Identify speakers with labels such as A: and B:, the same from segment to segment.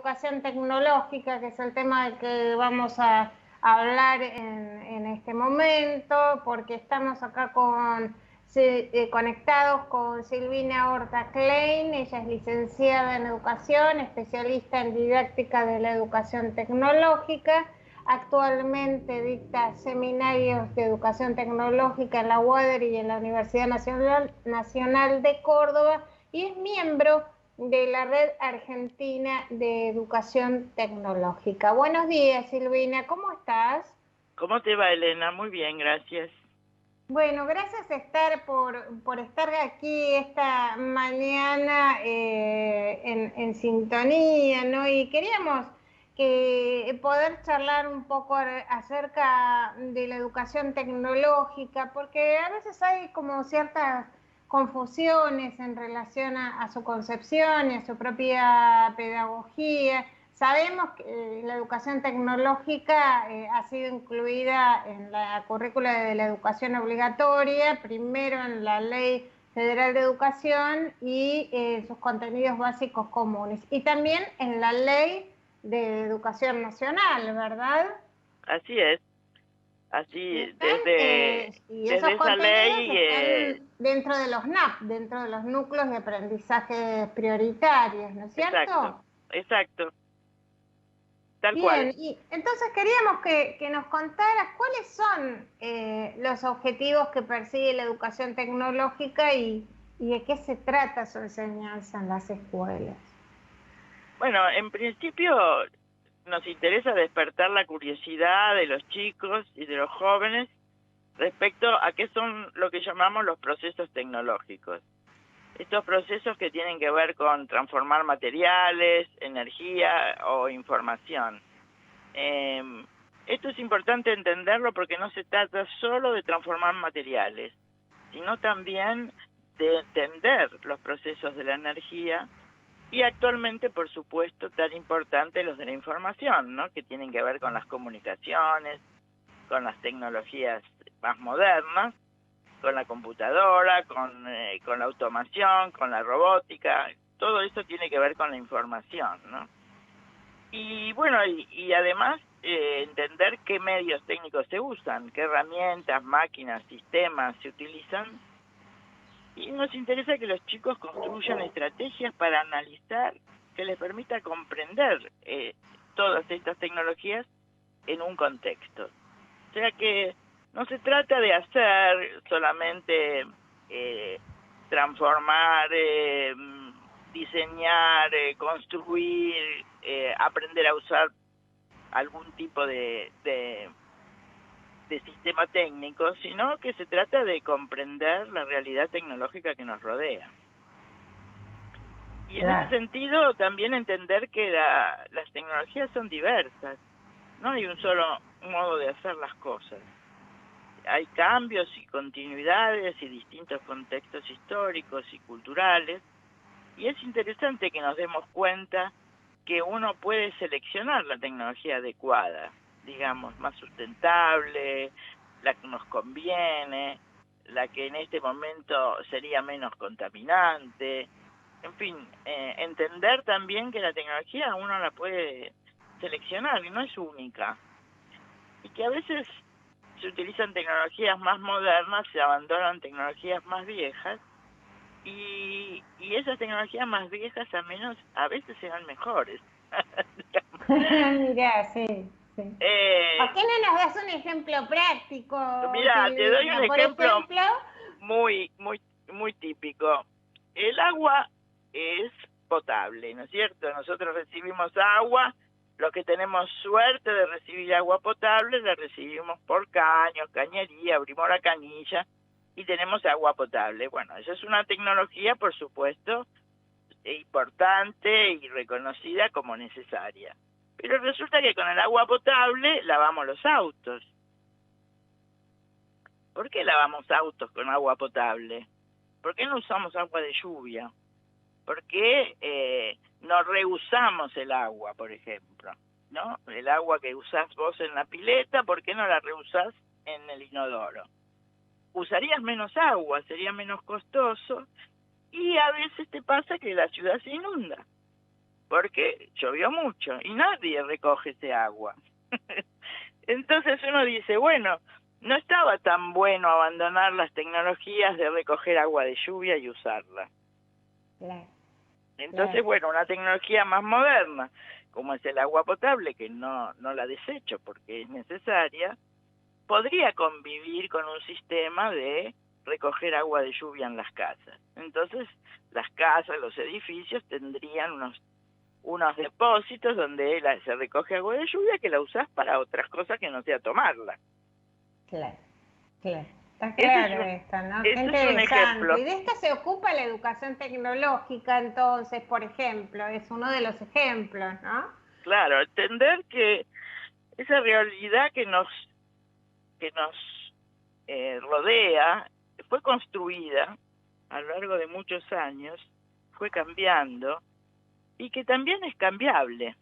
A: educación tecnológica, que es el tema del que vamos a hablar en este momento, porque estamos acá conectados con Silvina Horta Klein. Ella es licenciada en educación, especialista en didáctica de la educación tecnológica. Actualmente dicta seminarios de educación tecnológica en la UADER y en la Universidad Nacional de Córdoba, y es miembro de la Red Argentina de Educación Tecnológica. Buenos días, Silvina, ¿cómo estás?
B: ¿Cómo te va, Elena? Muy bien, gracias.
A: Bueno, gracias por estar aquí esta mañana en sintonía, ¿no? Y queríamos poder charlar un poco acerca de la educación tecnológica, porque a veces hay como ciertas confusiones en relación a su concepción y a su propia pedagogía. Sabemos que la educación tecnológica ha sido incluida en la currícula de la educación obligatoria, primero en la Ley Federal de Educación y sus contenidos básicos comunes, y también en la Ley de Educación Nacional, ¿verdad?
B: Así es.
A: Y
B: Así,
A: están, y esos
B: desde esa
A: contenidos
B: ley,
A: están dentro de los NAP, dentro de los núcleos de aprendizaje prioritarios, ¿no es
B: exacto,
A: cierto?
B: exacto, tal cual.
A: Bien, y entonces queríamos que nos contaras cuáles son los objetivos que persigue la educación tecnológica y de qué se trata su enseñanza en las escuelas.
B: Bueno, en principio nos interesa despertar la curiosidad de los chicos y de los jóvenes respecto a qué son lo que llamamos los procesos tecnológicos. Estos procesos que tienen que ver con transformar materiales, energía o información. Esto es importante entenderlo porque no se trata solo de transformar materiales, sino también de entender los procesos de la energía y actualmente, por supuesto, tan importante los de la información, ¿no? Que tienen que ver con las comunicaciones, con las tecnologías más modernas, con la computadora, con la automación, con la robótica. Todo eso tiene que ver con la información, ¿no? Y bueno, y además entender qué medios técnicos se usan, qué herramientas, máquinas, sistemas se utilizan. Y nos interesa que los chicos construyan estrategias para analizar que les permita comprender todas estas tecnologías en un contexto. O sea que no se trata de hacer solamente transformar, diseñar, construir, aprender a usar algún tipo de sistema técnico, sino que se trata de comprender la realidad tecnológica que nos rodea. Y en ese sentido también entender que las tecnologías son diversas, no hay un solo modo de hacer las cosas. Hay cambios y continuidades y distintos contextos históricos y culturales, y es interesante que nos demos cuenta que uno puede seleccionar la tecnología adecuada, digamos, más sustentable, la que nos conviene, la que en este momento sería menos contaminante. En fin, entender también que la tecnología uno la puede seleccionar y no es única. Y que a veces se utilizan tecnologías más modernas, se abandonan tecnologías más viejas, y esas tecnologías más viejas a veces eran mejores.
A: Mirá, sí, sí. ¿Por qué no nos das un ejemplo práctico,
B: Mira, te doy un
A: Silvina? Por
B: ejemplo
A: ejemplo,
B: muy típico. El agua es potable, ¿no es cierto? Nosotros recibimos agua, los que tenemos suerte de recibir agua potable, la recibimos por caños, cañería, abrimos la canilla y tenemos agua potable. Bueno, esa es una tecnología, por supuesto, importante y reconocida como necesaria. Pero resulta que con el agua potable lavamos los autos. ¿Por qué lavamos autos con agua potable? ¿Por qué no usamos agua de lluvia? ¿Por qué no reusamos el agua, por ejemplo? ¿No? El agua que usás vos en la pileta, ¿por qué no la reusás en el inodoro? Usarías menos agua, sería menos costoso, y a veces te pasa que la ciudad se inunda. porque llovió mucho y nadie recoge ese agua. Entonces uno dice, bueno, no estaba tan bueno abandonar las tecnologías de recoger agua de lluvia y usarla.
A: Claro,
B: Entonces,
A: claro.
B: bueno, una tecnología más moderna, como es el agua potable, que no la desecho porque es necesaria, podría convivir con un sistema de recoger agua de lluvia en las casas. Entonces, las casas, los edificios tendrían unos depósitos donde se recoge agua de lluvia que la usás para otras cosas que no sea tomarla.
A: Claro, claro. Está
B: Ese es
A: claro
B: un,
A: esto, ¿no? Qué
B: ese es un
A: interesante.
B: ejemplo.
A: Y de esto se ocupa la educación tecnológica, entonces, por ejemplo, es uno de los ejemplos, ¿no?
B: Claro, entender que esa realidad que nos rodea fue construida a lo largo de muchos años, fue cambiando y que también es cambiable.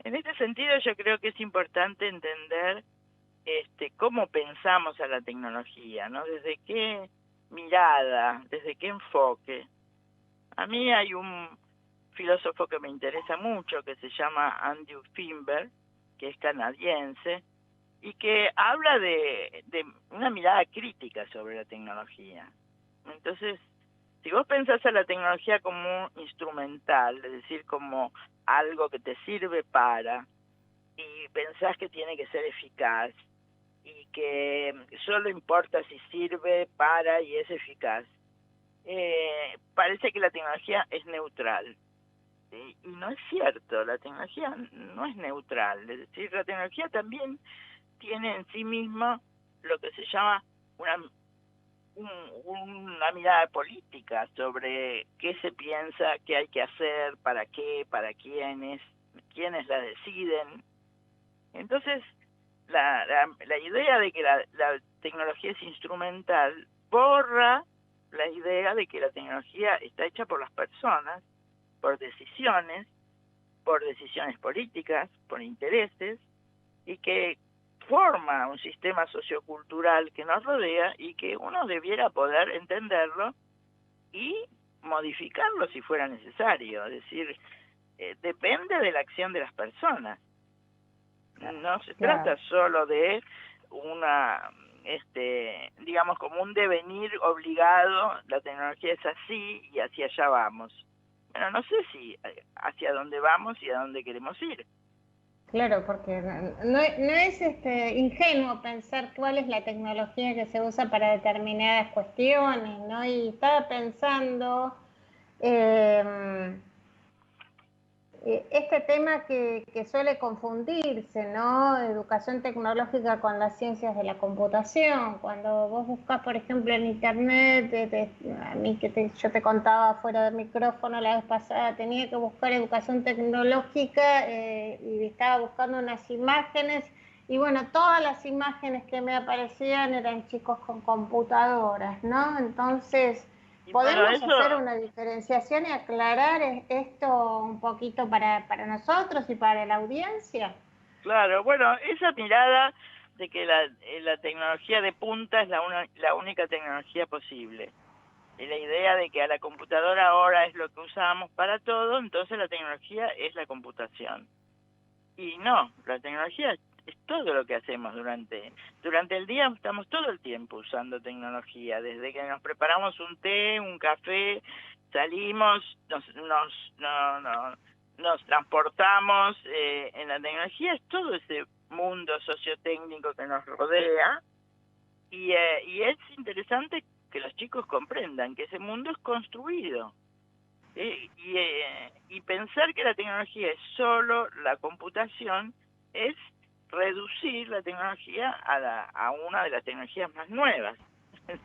B: En este sentido yo creo que es importante entender cómo pensamos a la tecnología, ¿no? Desde qué mirada, desde qué enfoque. A mí hay un filósofo que me interesa mucho que se llama Andrew Finberg, que es canadiense, y que habla de una mirada crítica sobre la tecnología. Entonces, si vos pensás a la tecnología como un instrumental, es decir, como algo que te sirve para, y pensás que tiene que ser eficaz, y que solo importa si sirve para y es eficaz, parece que la tecnología es neutral. ¿Sí? Y no es cierto, la tecnología no es neutral, es decir, la tecnología también tiene en sí misma lo que se llama una mirada política sobre qué se piensa, qué hay que hacer, para qué, para quiénes la deciden. Entonces, la idea de que la tecnología es instrumental borra la idea de que la tecnología está hecha por las personas, por decisiones políticas, por intereses, y que forma un sistema sociocultural que nos rodea y que uno debiera poder entenderlo y modificarlo si fuera necesario. Es decir, depende de la acción de las personas. No se
A: Claro.
B: trata solo de una, digamos, como un devenir obligado, la tecnología es así y hacia allá vamos. Bueno, no sé si hacia dónde vamos y a dónde queremos ir.
A: Claro, porque no es ingenuo pensar cuál es la tecnología que se usa para determinadas cuestiones, ¿no? Y estaba pensando eh, este tema que suele confundirse, ¿no? Educación tecnológica con las ciencias de la computación. Cuando vos buscas, por ejemplo, en internet, a mí yo te contaba fuera del micrófono la vez pasada, tenía que buscar educación tecnológica y estaba buscando unas imágenes y bueno, todas las imágenes que me aparecían eran chicos con computadoras, ¿no? Entonces
B: Y bueno,
A: ¿podemos
B: eso,
A: hacer una diferenciación y aclarar esto un poquito para nosotros y para la audiencia?
B: claro, bueno, esa mirada de que la tecnología de punta es la única tecnología posible. Y la idea de que a la computadora ahora es lo que usamos para todo, entonces la tecnología es la computación. Y no, la tecnología es todo lo que hacemos durante el día, estamos todo el tiempo usando tecnología, desde que nos preparamos un té, un café, salimos, nos transportamos, en la tecnología es todo ese mundo sociotécnico que nos rodea, y es interesante que los chicos comprendan que ese mundo es construido. Y pensar que la tecnología es solo la computación es reducir la tecnología a una de las tecnologías más nuevas,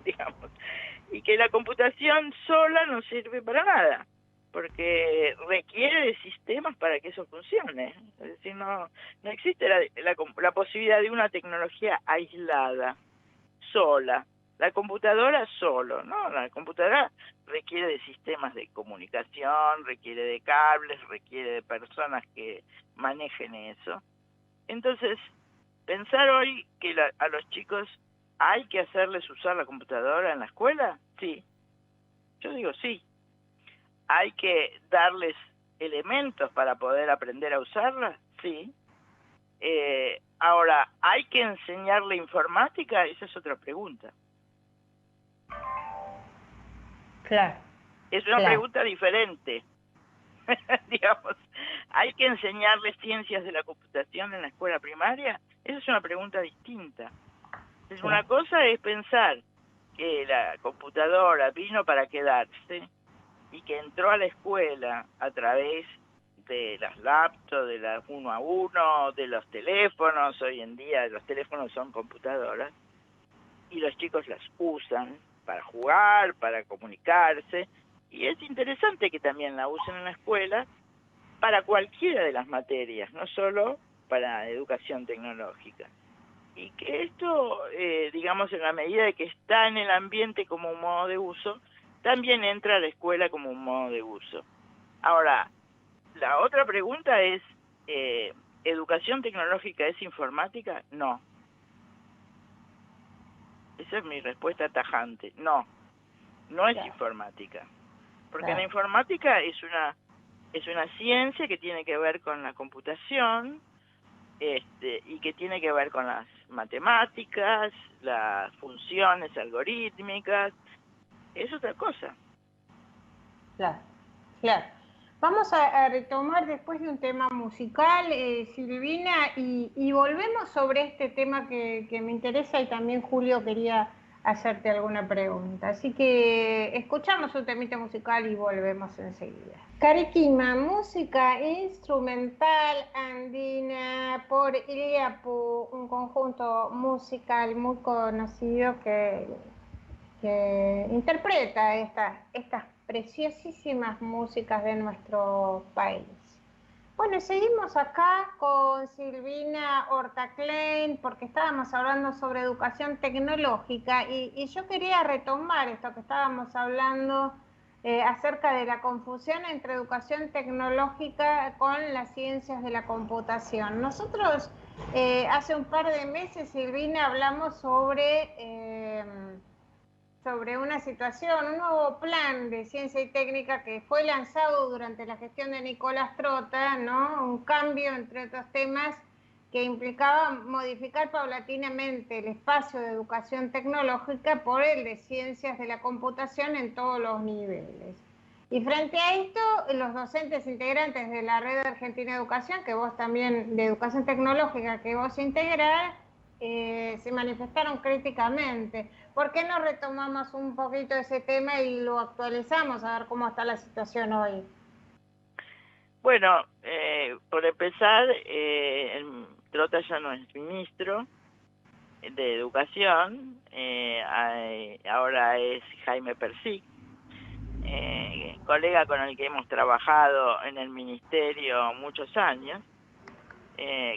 B: digamos, y que la computación sola no sirve para nada, porque requiere de sistemas para que eso funcione. Es decir, no existe la posibilidad de una tecnología aislada, sola. La computadora solo, ¿no? La computadora requiere de sistemas de comunicación, requiere de cables, requiere de personas que manejen eso. Entonces, pensar hoy que a los chicos hay que hacerles usar la computadora en la escuela, sí. Yo digo sí. Hay que darles elementos para poder aprender a usarlas, sí. Ahora, ¿hay que enseñarle informática? Esa es otra pregunta.
A: Claro.
B: Es una pregunta diferente. Digamos, ¿hay que enseñarle ciencias de la computación en la escuela primaria? Esa es una pregunta distinta. Entonces, una cosa es pensar que la computadora vino para quedarse y que entró a la escuela a través de las laptops, de las 1 a 1, de los teléfonos. Hoy en día los teléfonos son computadoras y los chicos las usan para jugar, para comunicarse, y es interesante que también la usen en la escuela para cualquiera de las materias, no solo para educación tecnológica. Y que esto, digamos, en la medida de que está en el ambiente como un modo de uso, también entra a la escuela como un modo de uso. Ahora, la otra pregunta es, ¿educación tecnológica es informática? No. Esa es mi respuesta tajante. No, no es informática. Porque la informática es una ciencia que tiene que ver con la computación, y que tiene que ver con las matemáticas, las funciones algorítmicas. Es otra cosa.
A: Claro, claro. Vamos a retomar después de un tema musical, Silvina, y volvemos sobre este tema que me interesa, y también Julio quería hacerte alguna pregunta. Así que escuchamos un temita musical y volvemos enseguida. Cariquima, música instrumental andina por Iliapu, un conjunto musical muy conocido que interpreta estas preciosísimas músicas de nuestro país. Bueno, seguimos acá con Silvina Horta-Klein porque estábamos hablando sobre educación tecnológica y yo quería retomar esto que estábamos hablando acerca de la confusión entre educación tecnológica con las ciencias de la computación. Nosotros hace un par de meses, Silvina, hablamos sobre una situación, un nuevo plan de ciencia y técnica que fue lanzado durante la gestión de Nicolás Trota, ¿no? Un cambio, entre otros temas, que implicaba modificar paulatinamente el espacio de educación tecnológica por el de ciencias de la computación en todos los niveles. Y frente a esto, los docentes integrantes de la Red Argentina de Educación, que vos también, de Educación Tecnológica, que vos integrás, se manifestaron críticamente. ¿Por qué no retomamos un poquito ese tema y lo actualizamos a ver cómo está la situación hoy?
B: Bueno, por empezar, Trota ya no es ministro de Educación, ahora es Jaime Persic, colega con el que hemos trabajado en el ministerio muchos años,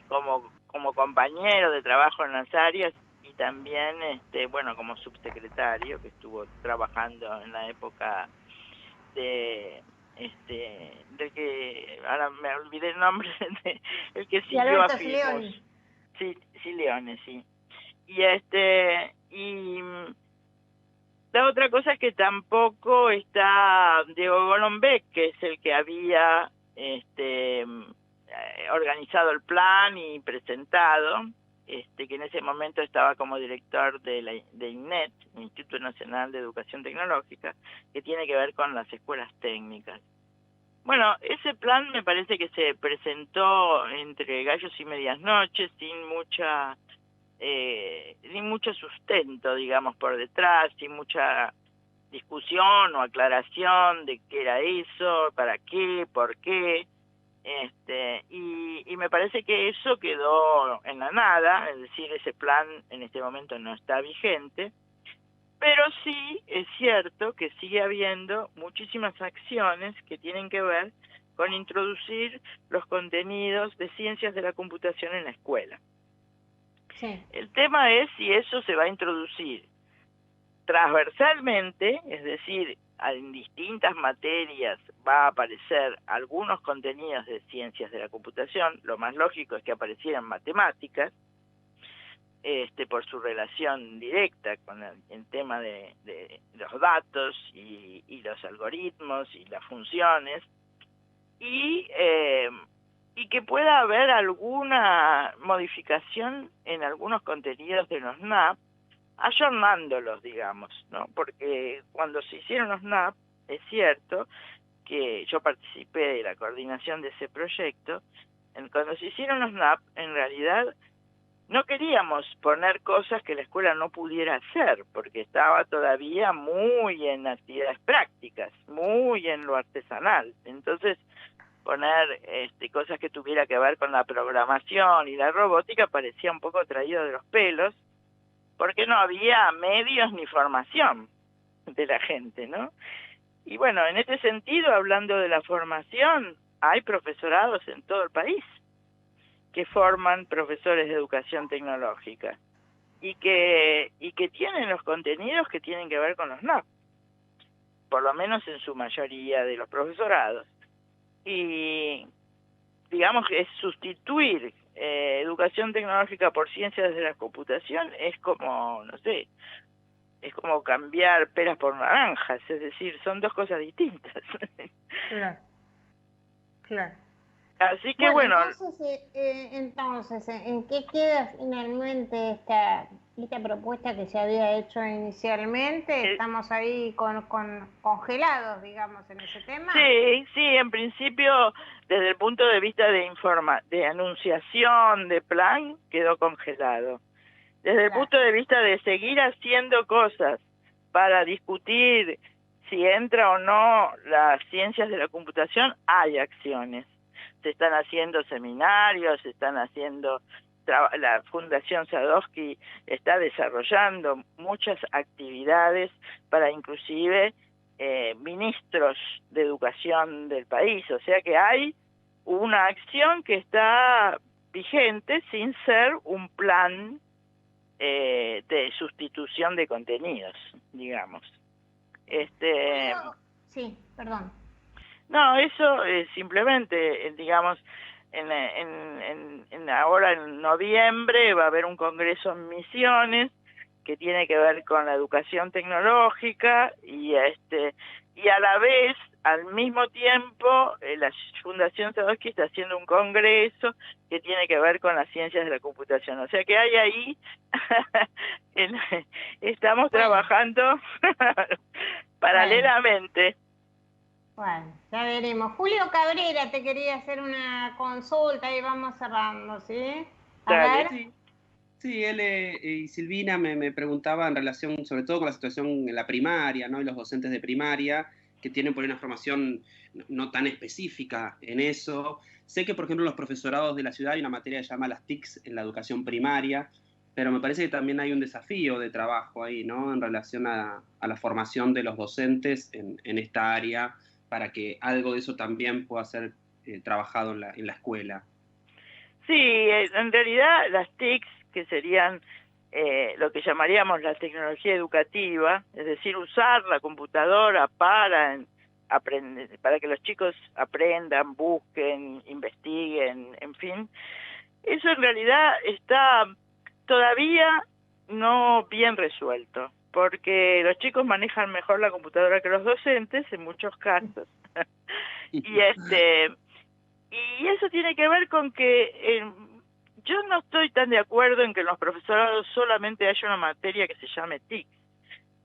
B: como compañero de trabajo en las áreas, y también bueno, como subsecretario, que estuvo trabajando en la época del que ahora me olvidé el nombre, el que siguió a Filmus. Sí, Leone, sí. Y la otra cosa es que tampoco está Diego Golombek, que es el que había organizado el plan y presentado, que en ese momento estaba como director de INET, Instituto Nacional de Educación Tecnológica, que tiene que ver con las escuelas técnicas. Bueno, ese plan me parece que se presentó entre gallos y medias noches, sin mucho sustento, digamos, por detrás, sin mucha discusión o aclaración de qué era eso, para qué, por qué. Y me parece que eso quedó en la nada, es decir, ese plan en este momento no está vigente, pero sí es cierto que sigue habiendo muchísimas acciones que tienen que ver con introducir los contenidos de ciencias de la computación en la escuela. Sí. El tema es si eso se va a introducir transversalmente, es decir, en distintas materias va a aparecer algunos contenidos de ciencias de la computación. Lo más lógico es que aparecieran matemáticas, por su relación directa con el tema de los datos y los algoritmos y las funciones, y, eh, y que pueda haber alguna modificación en algunos contenidos de los NAP, ayornándolos, digamos, ¿no? Porque cuando se hicieron los NAP, es cierto que yo participé de la coordinación de ese proyecto. Cuando se hicieron los NAP, en realidad no queríamos poner cosas que la escuela no pudiera hacer, porque estaba todavía muy en actividades prácticas, muy en lo artesanal. Entonces, poner cosas que tuviera que ver con la programación y la robótica parecía un poco traído de los pelos, porque no había medios ni formación de la gente, ¿no? Y bueno, en este sentido, hablando de la formación, hay profesorados en todo el país que forman profesores de educación tecnológica y que tienen los contenidos que tienen que ver con los NAP, por lo menos en su mayoría de los profesorados. Y digamos que sustituir educación tecnológica por ciencias de la computación es como, no sé, es como cambiar peras por naranjas, es decir, son dos cosas distintas.
A: Claro, claro.
B: Así que bueno,
A: entonces, ¿en qué queda finalmente esta propuesta que se había hecho inicialmente? ¿Estamos ahí congelados, digamos, en ese tema?
B: Sí, sí, en principio, desde el punto de vista de anunciación, de plan, quedó congelado. Desde el punto de vista de seguir haciendo cosas para discutir si entra o no las ciencias de la computación, hay acciones. Se están haciendo seminarios, se están haciendo, la Fundación Sadowski está desarrollando muchas actividades para inclusive ministros de educación del país, o sea que hay una acción que está vigente sin ser un plan de sustitución de contenidos, digamos.
A: Sí, perdón.
B: No, eso simplemente, digamos, ahora en noviembre va a haber un congreso en Misiones que tiene que ver con la educación tecnológica y a la vez, al mismo tiempo, la Fundación Sadowski está haciendo un congreso que tiene que ver con las ciencias de la computación. O sea que hay ahí, estamos trabajando paralelamente.
A: Bueno, ya veremos. Julio Cabrera te quería hacer una consulta y vamos cerrando, ¿sí? A ver.
C: Sí, él y Silvina me preguntaba en relación, sobre todo con la situación en la primaria, ¿no? Y los docentes de primaria, que tienen por ahí una formación no tan específica en eso. Sé que, por ejemplo, los profesorados de la ciudad hay una materia que se llama las TICs en la educación primaria, pero me parece que también hay un desafío de trabajo ahí, ¿no? En relación a la formación de los docentes en esta área, para que algo de eso también pueda ser trabajado en la escuela.
B: Sí, en realidad las TICs, que serían lo que llamaríamos la tecnología educativa, es decir, usar la computadora para aprender, para que los chicos aprendan, busquen, investiguen, en fin, eso en realidad está todavía no bien resuelto, porque los chicos manejan mejor la computadora que los docentes en muchos casos. y eso tiene que ver con que yo no estoy tan de acuerdo en que en los profesorados solamente haya una materia que se llame TIC.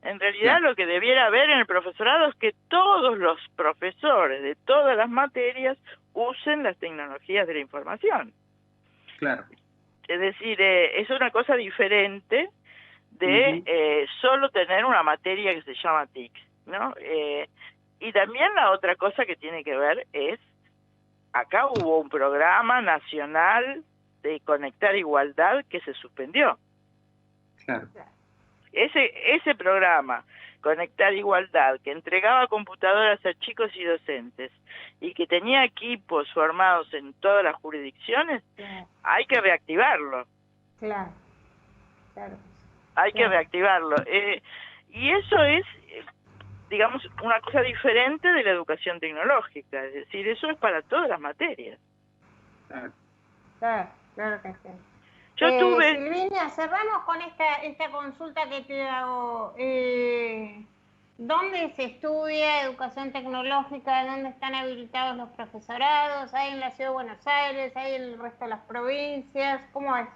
B: En realidad lo que debiera haber en el profesorado es que todos los profesores de todas las materias usen las tecnologías de la información.
C: Claro.
B: Es decir, es una cosa diferente de solo tener una materia que se llama TIC, ¿no? Y también la otra cosa que tiene que ver es, acá hubo un programa nacional de Conectar Igualdad que se suspendió.
C: Claro.
B: Ese programa, Conectar Igualdad, que entregaba computadoras a chicos y docentes y que tenía equipos formados en todas las jurisdicciones, hay que reactivarlo.
A: Claro.
B: Hay que reactivarlo. Y eso es, digamos, una cosa diferente de la educación tecnológica, es decir, eso es para todas las materias.
A: Claro que sí.
B: Yo tuve...
A: Silvina, cerramos con esta consulta que te hago. ¿Dónde se estudia educación tecnológica? ¿Dónde están habilitados los profesorados? ¿Hay en la Ciudad de Buenos Aires? ¿Hay en el resto de las provincias? ¿Cómo es?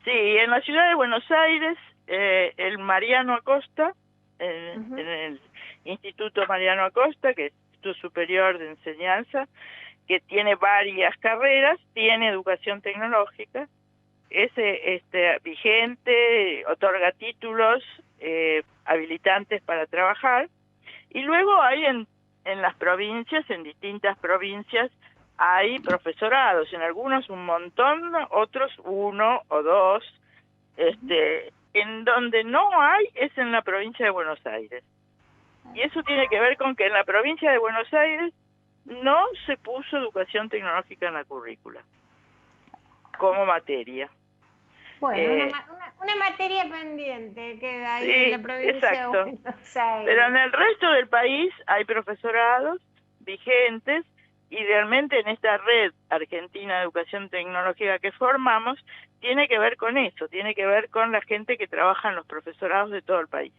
B: Sí, en la ciudad de Buenos Aires, el Mariano Acosta, en el Instituto Mariano Acosta, que es el Instituto Superior de Enseñanza, que tiene varias carreras, tiene educación tecnológica, es vigente, otorga títulos habilitantes para trabajar, y luego hay en las provincias, en distintas provincias, hay profesorados, en algunos un montón, otros uno o dos. En donde no hay es en la provincia de Buenos Aires. Y eso tiene que ver con que en la provincia de Buenos Aires no se puso educación tecnológica en la currícula como materia.
A: Bueno, una materia pendiente queda ahí
B: Sí,
A: en la provincia
B: exacto.
A: de Buenos Aires.
B: Pero en el resto del país hay profesorados vigentes y realmente en esta red argentina de educación tecnológica que formamos tiene que ver con eso, tiene que ver con la gente que trabaja en los profesorados de todo el país.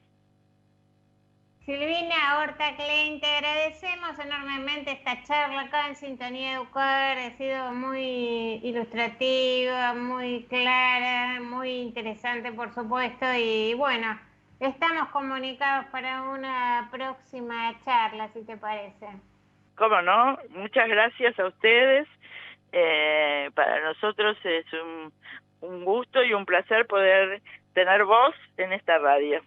A: Silvina Horta Klein, te agradecemos enormemente esta charla acá en Sintonía Educar. Ha sido muy ilustrativa, muy clara, muy interesante, por supuesto. Y bueno, estamos comunicados para una próxima charla, si te parece.
B: ¿Cómo no? Muchas gracias a ustedes. Para nosotros es un gusto y un placer poder tener voz en esta radio.